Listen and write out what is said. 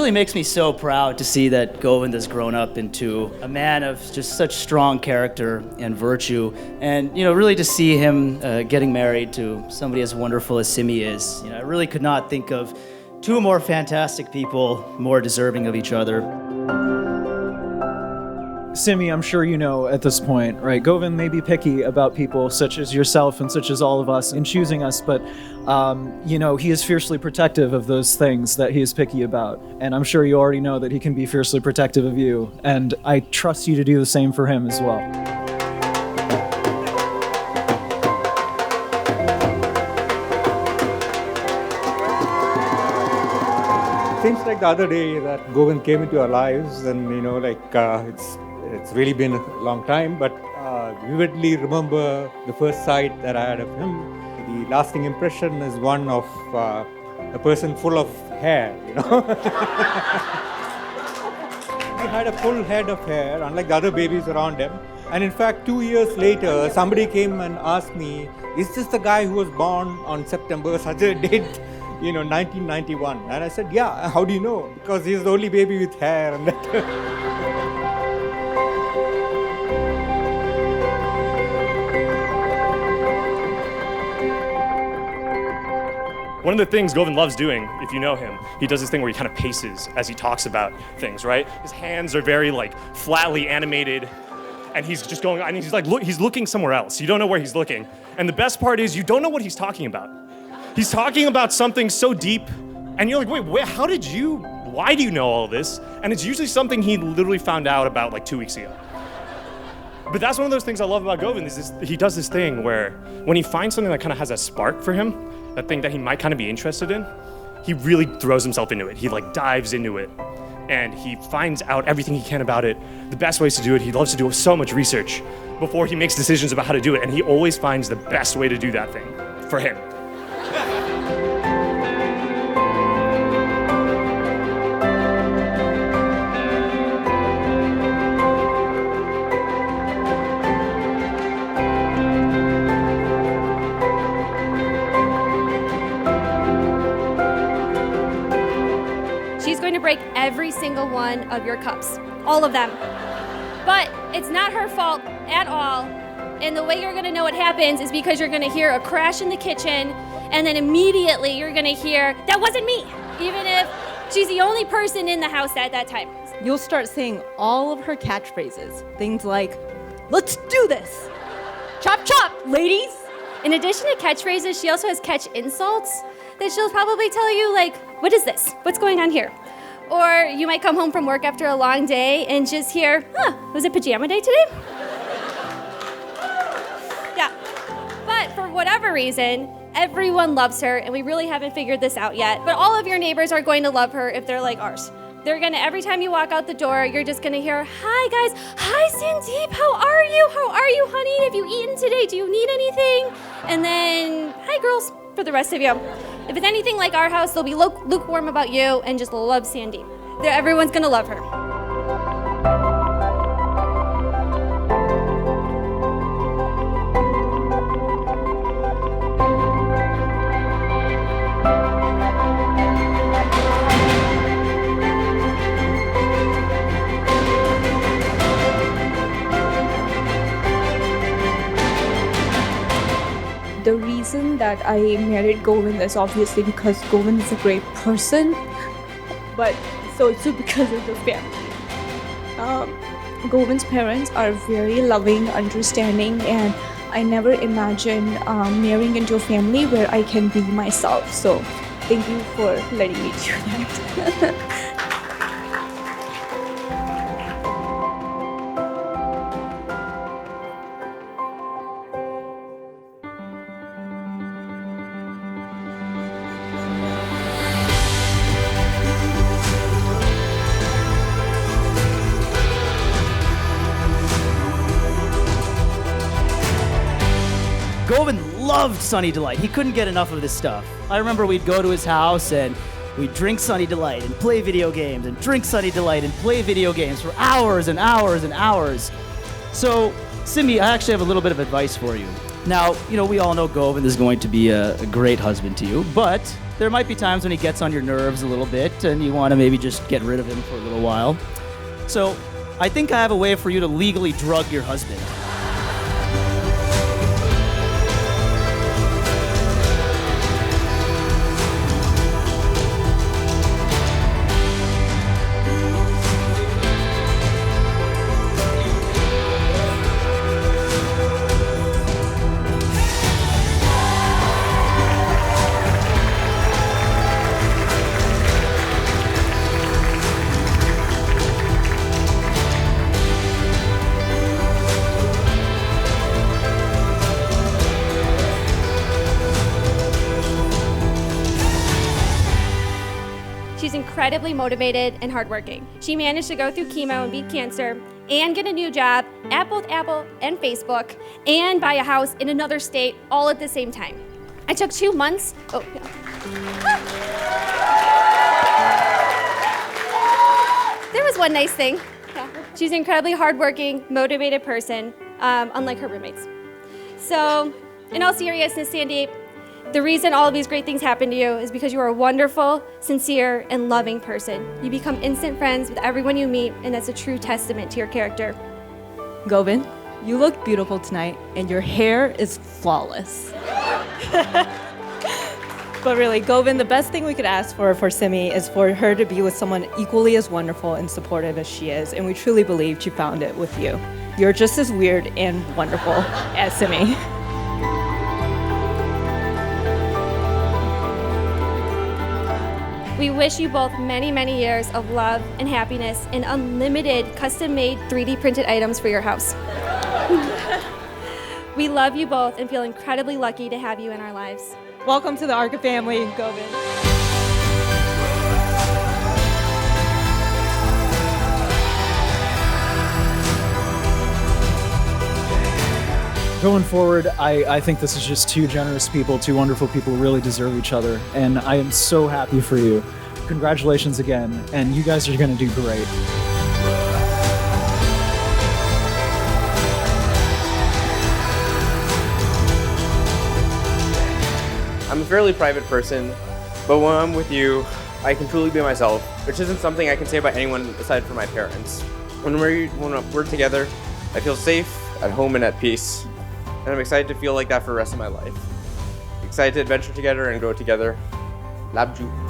really makes me so proud to see that Govind has grown up into a man of just such strong character and virtue. And, really to see him getting married to somebody as wonderful as Simi is. I really could not think of two more fantastic people more deserving of each other. Simi, I'm sure you know at this point, right? Govind may be picky about people such as yourself and such as all of us in choosing us, but, he is fiercely protective of those things that he is picky about. And I'm sure you already know that he can be fiercely protective of you. And I trust you to do the same for him as well. Seems like the other day that Govind came into our lives, and it's really been a long time, but vividly remember the first sight that I had of him. The lasting impression is one of a person full of hair, He had a full head of hair, unlike the other babies around him. And in fact, 2 years later, somebody came and asked me, is this the guy who was born on September such a date? 1991. And I said, yeah, how do you know? Because he's the only baby with hair. And that. One of the things Govind loves doing, if you know him, he does this thing where he kind of paces as he talks about things, right? His hands are very flatly animated, and he's just going, and he's looking somewhere else. You don't know where he's looking. And the best part is you don't know what he's talking about. He's talking about something so deep, and you're like, wait, why do you know all this? And it's usually something he literally found out about 2 weeks ago. But that's one of those things I love about Govind is he does this thing where when he finds something that kind of has a spark for him, that thing that he might kind of be interested in, he really throws himself into it. He dives into it, and he finds out everything he can about it, the best ways to do it. He loves to do so much research before he makes decisions about how to do it, and he always finds the best way to do that thing for him. Break every single one of your cups, all of them. But it's not her fault at all. And the way you're gonna know what happens is because you're gonna hear a crash in the kitchen, and then immediately you're gonna hear, that wasn't me, even if she's the only person in the house at that time. You'll start saying all of her catchphrases, things like, let's do this, chop chop, ladies. In addition to catchphrases, she also has catch insults that she'll probably tell you, what is this? What's going on here? Or you might come home from work after a long day and just hear, was it pajama day today? Yeah. But for whatever reason, everyone loves her, and we really haven't figured this out yet. But all of your neighbors are going to love her if they're like ours. They're gonna, every time you walk out the door, you're just gonna hear, hi guys, hi Sandeep, how are you? How are you, honey? Have you eaten today? Do you need anything? And then, hi girls, for the rest of you. If it's anything like our house, they'll be lukewarm about you and just love Sandeep. Everyone's gonna love her. The reason that I married Govind is obviously because Govind is a great person, but it's also because of the family. Govind's parents are very loving, understanding, and I never imagined marrying into a family where I can be myself. So thank you for letting me do that. Govind loved Sunny Delight. He couldn't get enough of this stuff. I remember we'd go to his house and we'd drink Sunny Delight and play video games and drink Sunny Delight and play video games for hours and hours and hours. So, Simi, I actually have a little bit of advice for you. Now, we all know Govind is going to be a great husband to you, but there might be times when he gets on your nerves a little bit and you want to maybe just get rid of him for a little while. So I think I have a way for you to legally drug your husband. She's incredibly motivated and hardworking. She managed to go through chemo and beat cancer and get a new job at both Apple and Facebook and buy a house in another state all at the same time. I took 2 months. Oh, yeah. There was one nice thing. Yeah. She's an incredibly hardworking, motivated person, unlike her roommates. So, in all seriousness, Sandy, the reason all of these great things happen to you is because you are a wonderful, sincere, and loving person. You become instant friends with everyone you meet, and that's a true testament to your character. Govind, you look beautiful tonight, and your hair is flawless. But really, Govind, the best thing we could ask for Simi is for her to be with someone equally as wonderful and supportive as she is, and we truly believe she found it with you. You're just as weird and wonderful as Simi. We wish you both many, many years of love and happiness and unlimited custom-made 3D printed items for your house. We love you both and feel incredibly lucky to have you in our lives. Welcome to the Arca family, Govind. Going forward, I think this is just two generous people, two wonderful people who really deserve each other, and I am so happy for you. Congratulations again, and you guys are going to do great. I'm a fairly private person, but when I'm with you, I can truly be myself, which isn't something I can say about anyone aside from my parents. When we're together, I feel safe, at home, and at peace. And I'm excited to feel like that for the rest of my life. Excited to adventure together and grow together. Labju.